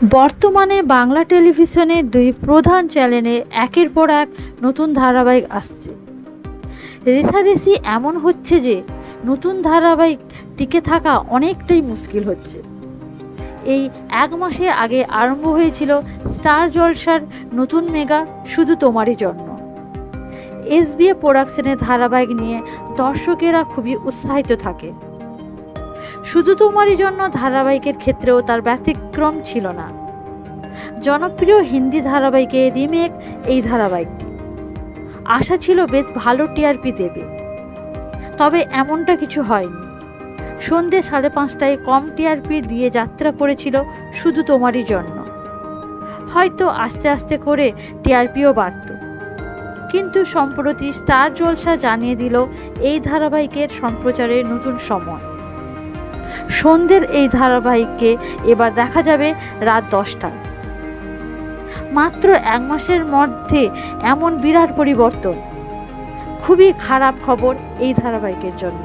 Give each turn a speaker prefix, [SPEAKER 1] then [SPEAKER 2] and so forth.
[SPEAKER 1] বর্তমানে বাংলা টেলিভিশনের দুই প্রধান চ্যানেলে একের পর এক নতুন ধারাবাহিক আসছে। রেষারেষি এমন হচ্ছে যে নতুন ধারাবাহিক টিকে থাকা অনেকটাই মুশকিল হচ্ছে। এই এক মাসে আগে আরম্ভ হয়েছিল স্টার জলসার নতুন মেগা শুধু তোমারই জন্য। এসবিএ প্রোডাকশনের ধারাবাহিক নিয়ে দর্শকেরা খুবই উৎসাহিত থাকে। শুধু তোমারই জন্য ধারাবাহিকের ক্ষেত্রেও তার ব্যতিক্রম ছিল না। জনপ্রিয় হিন্দি ধারাবাহিকের রিমেক এই ধারাবাহিকটি। আশা ছিল বেশ ভালো টিআরপি দেবে, তবে এমনটা কিছু হয়নি। সন্ধ্যে 5:30টায় কম টিআরপি দিয়ে যাত্রা করেছিল শুধু তোমারই জন্য। হয়তো আস্তে আস্তে করে টিআরপিও বাড়ত, কিন্তু সম্প্রতি স্টার জলসা জানিয়ে দিল এই ধারাবাহিকের সম্প্রচারের নতুন সময়। সন্ধ্যের এই ধারাবাহিককে এবার দেখা যাবে রাত 10টায়। মাত্র এক মাসের মধ্যে এমন বিরাট পরিবর্তন, খুবই খারাপ খবর এই ধারাবাহিকের জন্য।